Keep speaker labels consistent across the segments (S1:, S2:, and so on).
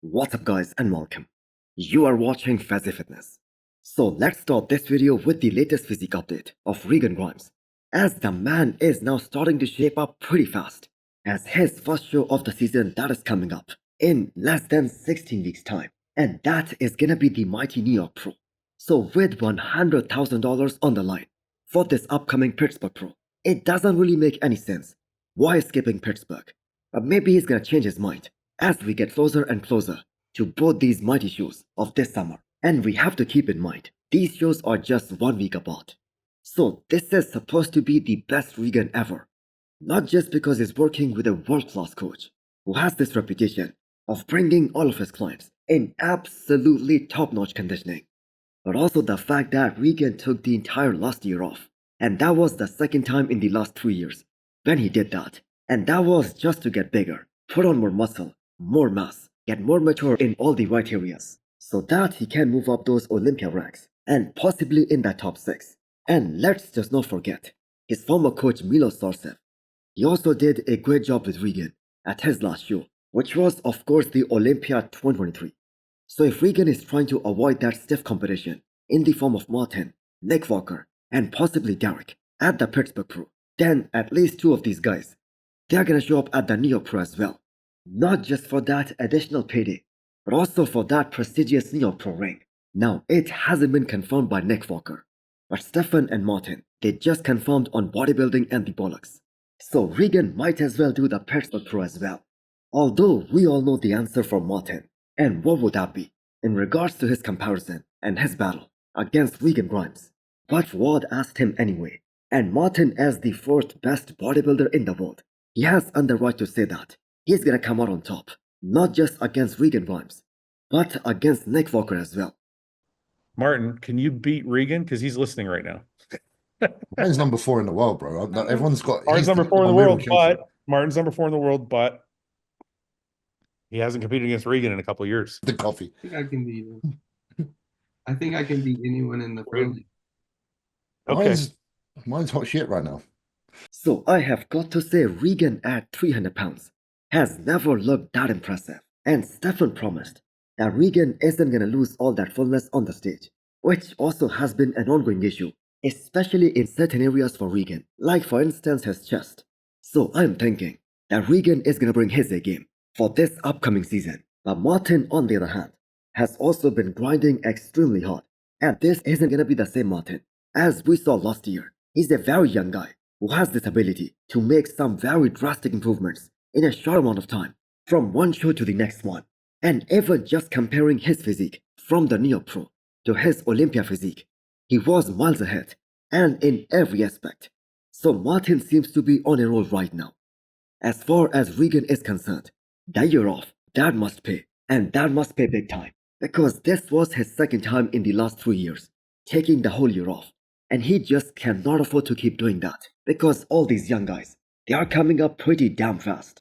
S1: What's up guys and welcome. You are watching Fazi Fitness. So let's start this video with the latest physique update of Regan Grimes, as the man is now starting to shape up pretty fast, as his first show of the season that is coming up in less than 16 weeks time, and that is gonna be the mighty New York Pro. So with $100,000 on the line for this upcoming Pittsburgh Pro, it doesn't really make any sense why skipping Pittsburgh, but maybe he's gonna change his mind as we get closer and closer to both these mighty shows of this summer. And we have to keep in mind, these shows are just 1 week apart. So this is supposed to be the best Regan ever. Not just because he's working with a world-class coach who has this reputation of bringing all of his clients in absolutely top-notch conditioning, but also the fact that Regan took the entire last year off. And that was the second time in the last 3 years when he did that. And that was just to get bigger, put on more muscle, more mass, get more mature in all the right areas, so that he can move up those Olympia ranks and possibly in that top 6. And let's just not forget his former coach Milos Sarcev. He also did a great job with Regan at his last show, which was of course the Olympia 2023. So if Regan is trying to avoid that stiff competition in the form of Martin, Nick Walker, and possibly Derek at the Pittsburgh Pro, then at least 2 of these guys, they're gonna show up at the New York Pro as well. Not just for that additional payday, but also for that prestigious New York Pro ring. Now, it hasn't been confirmed by Nick Walker, but Stefan and Martin, they just confirmed on Bodybuilding and the Bollocks. So Regan might as well do the Pittsburgh Pro as well. Although we all know the answer for Martin, and what would that be in regards to his comparison and his battle against Regan Grimes. But Ward asked him anyway, and Martin, as the 4th best bodybuilder in the world, he has earned the right to say that he's gonna come out on top, not just against Regan Grimes, but against Nick Walker as well.
S2: Martin, can you beat Regan? Because he's listening right now.
S3: Martin's number 4 in the world, bro. Everyone's got.
S2: Martin's number 4 in the world, but Martin's number 4 in the world, but he hasn't competed against Regan in a couple of years.
S3: The coffee.
S4: I think I can beat him. I think I can beat anyone in the friendly.
S2: Okay.
S3: Mine's hot shit right now.
S1: So I have got to say, Regan at 300 pounds has never looked that impressive. And Stefan promised that Regan isn't gonna lose all that fullness on the stage, which also has been an ongoing issue, especially in certain areas for Regan, like for instance his chest. So I'm thinking that Regan is gonna bring his A game for this upcoming season. But Martin, on the other hand, has also been grinding extremely hard. And this isn't gonna be the same Martin as we saw last year. He's a very young guy who has this ability to make some very drastic improvements in a short amount of time, from one show to the next one. And even just comparing his physique from the New York Pro to his Olympia physique, he was miles ahead, and in every aspect. So Martin seems to be on a roll right now. As far as Regan is concerned, that year off, that must pay, and that must pay big time, because this was his second time in the last 3 years taking the whole year off, and he just cannot afford to keep doing that, because all these young guys, they are coming up pretty damn fast.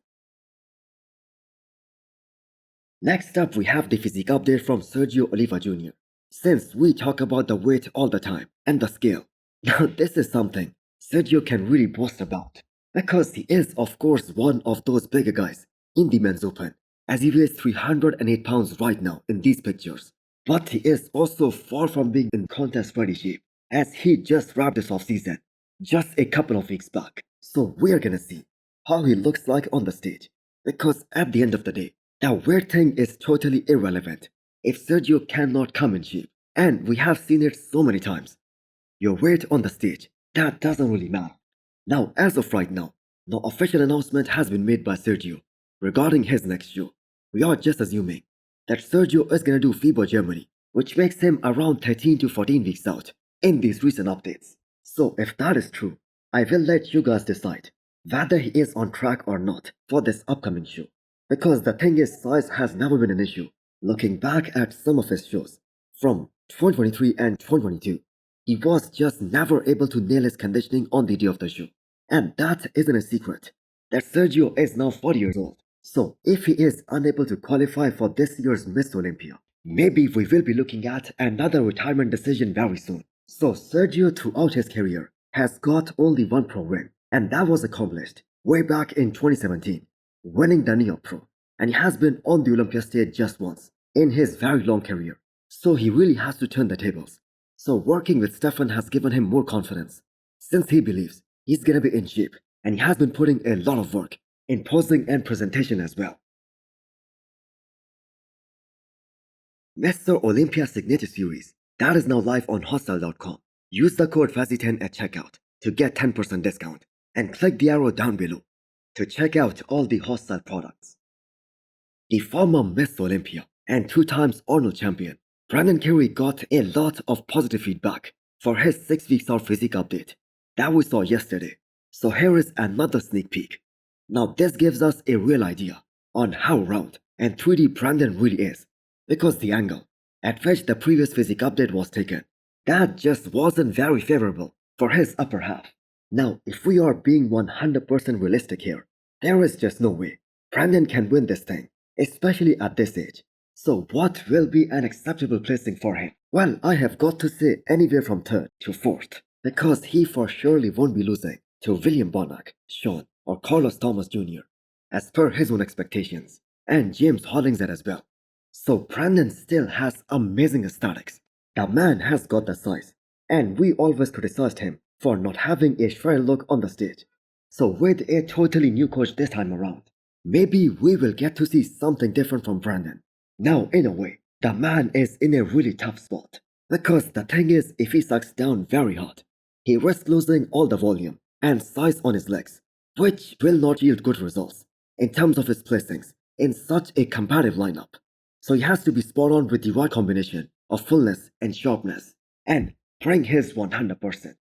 S1: Next up, we have the physique update from Sergio Oliva Jr. Since we talk about the weight all the time and the scale, now this is something Sergio can really boast about, because he is of course one of those bigger guys in the men's open, as he weighs 308 pounds right now in these pictures. But he is also far from being in contest ready shape, as he just wrapped this off season just a couple of weeks back. So we're gonna see how he looks like on the stage, because at the end of the day, that weight thing is totally irrelevant if Sergio cannot come in shape. And we have seen it so many times. Your weight on the stage, that doesn't really matter. Now, as of right now, no official announcement has been made by Sergio regarding his next show. We are just assuming that Sergio is gonna do FIBO Germany, which makes him around 13 to 14 weeks out in these recent updates. So if that is true, I will let you guys decide whether he is on track or not for this upcoming show. Because the thing is, size has never been an issue. Looking back at some of his shows from 2023 and 2022, he was just never able to nail his conditioning on the day of the show. And that isn't a secret, that Sergio is now 40 years old. So if he is unable to qualify for this year's Miss Olympia, maybe we will be looking at another retirement decision very soon. So Sergio throughout his career has got only one pro win, and that was accomplished way back in 2017, winning the New York Pro. and he has been on the Olympia stage just once in his very long career. So he really has to turn the tables. So working with Stefan has given him more confidence, since he believes he's gonna be in shape, and he has been putting a lot of work in posing and presentation as well. Mr. Olympia Signature Series, that is now live on hostile.com. Use the code Fazi10 at checkout to get 10% discount, and click the arrow down below to check out all the Hostile products. The former Miss Olympia and 2 times Arnold champion, Brandon Carey got a lot of positive feedback for his 6 weeks out physique update that we saw yesterday. So here is another sneak peek. Now this gives us a real idea on how round and 3D Brandon really is, because the angle at which the previous physique update was taken, that just wasn't very favorable for his upper half. Now if we are being 100% realistic here, there is just no way Brandon can win this thing, especially at this age. So what will be an acceptable placing for him? Well, I have got to say anywhere from 3rd to 4th, because he for surely won't be losing to William Bonac, Sean, or Carlos Thomas Jr., as per his own expectations, and James Hollingshead as well. So Brandon still has amazing aesthetics. The man has got the size, and we always criticized him for not having a shred look on the stage. So with a totally new coach this time around, maybe we will get to see something different from Brandon. Now in a way, the man is in a really tough spot, because the thing is, if he sucks down very hard, he risks losing all the volume and size on his legs, which will not yield good results in terms of his placings in such a competitive lineup. So he has to be spot on with the right combination of fullness and sharpness, and bring his 100%.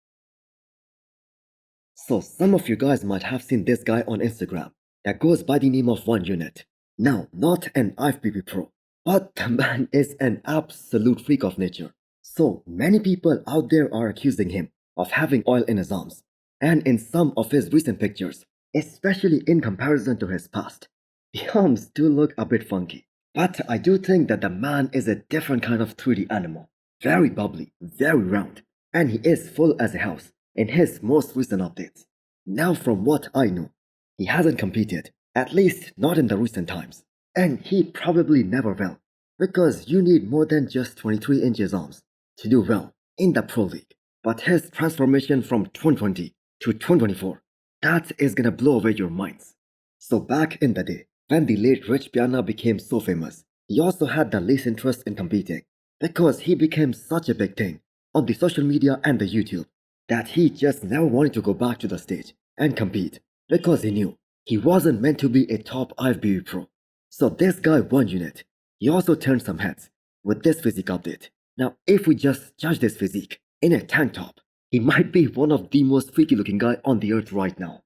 S1: So some of you guys might have seen this guy on Instagram that goes by the name of 1 Unit. Now, not an IFBB pro, but the man is an absolute freak of nature. So many people out there are accusing him of having oil in his arms, and in some of his recent pictures, especially in comparison to his past, the arms do look a bit funky. But I do think that the man is a different kind of 3D animal. Very bubbly, very round, and he is full as a house in his most recent updates. Now from what I know, he hasn't competed, at least not in the recent times. And he probably never will, because you need more than just 23 inches arms to do well in the Pro League. But his transformation from 2020 to 2024, that is gonna blow away your minds. So back in the day, when the late Rich Piana became so famous, he also had the least interest in competing, because he became such a big thing on the social media and the YouTube that he just never wanted to go back to the stage and compete, because he knew he wasn't meant to be a top IFBB pro. So this guy 1 Unit, he also turned some heads with this physique update. Now if we just judge this physique in a tank top, he might be one of the most freaky looking guy on the earth right now.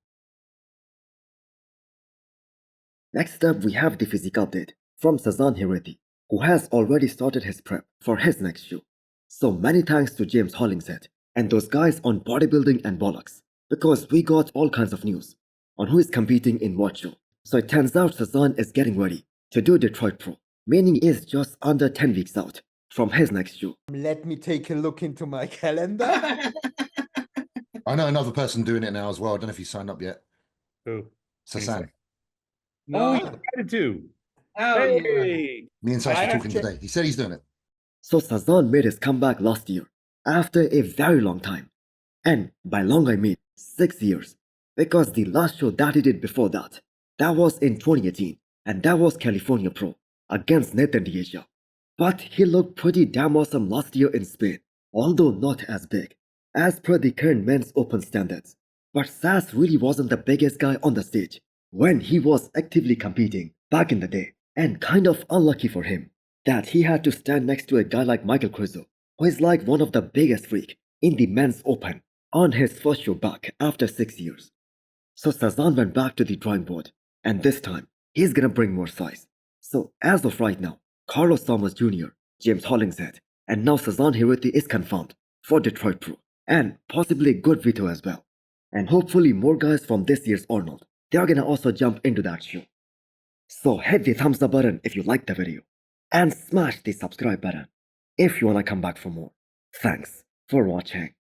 S1: Next up we have the physique update from Sasan Hireti, who has already started his prep for his next show. So many thanks to James Hollingshead and those guys on Bodybuilding and Bollocks, because we got all kinds of news on who is competing in what show. So it turns out Sasan is getting ready to do Detroit Pro, meaning he is just under 10 weeks out from his next show.
S5: Let me take a look into my calendar.
S3: I know another person doing it now as well. I don't know if he signed up yet.
S2: Who?
S3: Sasan.
S2: Oh,
S4: No.
S2: he decided to.
S4: Oh, yeah.
S2: Hey!
S3: Me and Sash
S2: I
S3: were talking
S2: actually-
S3: today. He said he's doing it.
S1: So Sasan made his comeback last year after a very long time. And by long I mean 6 years. Because the last show that he did before that was in 2018, and that was California Pro against Nathan D'Asia. But he looked pretty damn awesome last year in Spain, although not as big as per the current men's open standards. But Sas really wasn't the biggest guy on the stage when he was actively competing back in the day, and kind of unlucky for him that he had to stand next to a guy like Michael Crizo, who is like one of the biggest freak in the men's open on his first show back after 6 years. So Sasan went back to the drawing board, and this time he's gonna bring more size. So as of right now, Carlos Thomas Jr., James Hollingshead, and now Sasan Hireti is confirmed for Detroit Pro, and possibly a good veto as well. And hopefully more guys from this year's Arnold, they are gonna also jump into that show. So hit the thumbs up button if you liked the video, and smash the subscribe button if you wanna come back for more. Thanks for watching.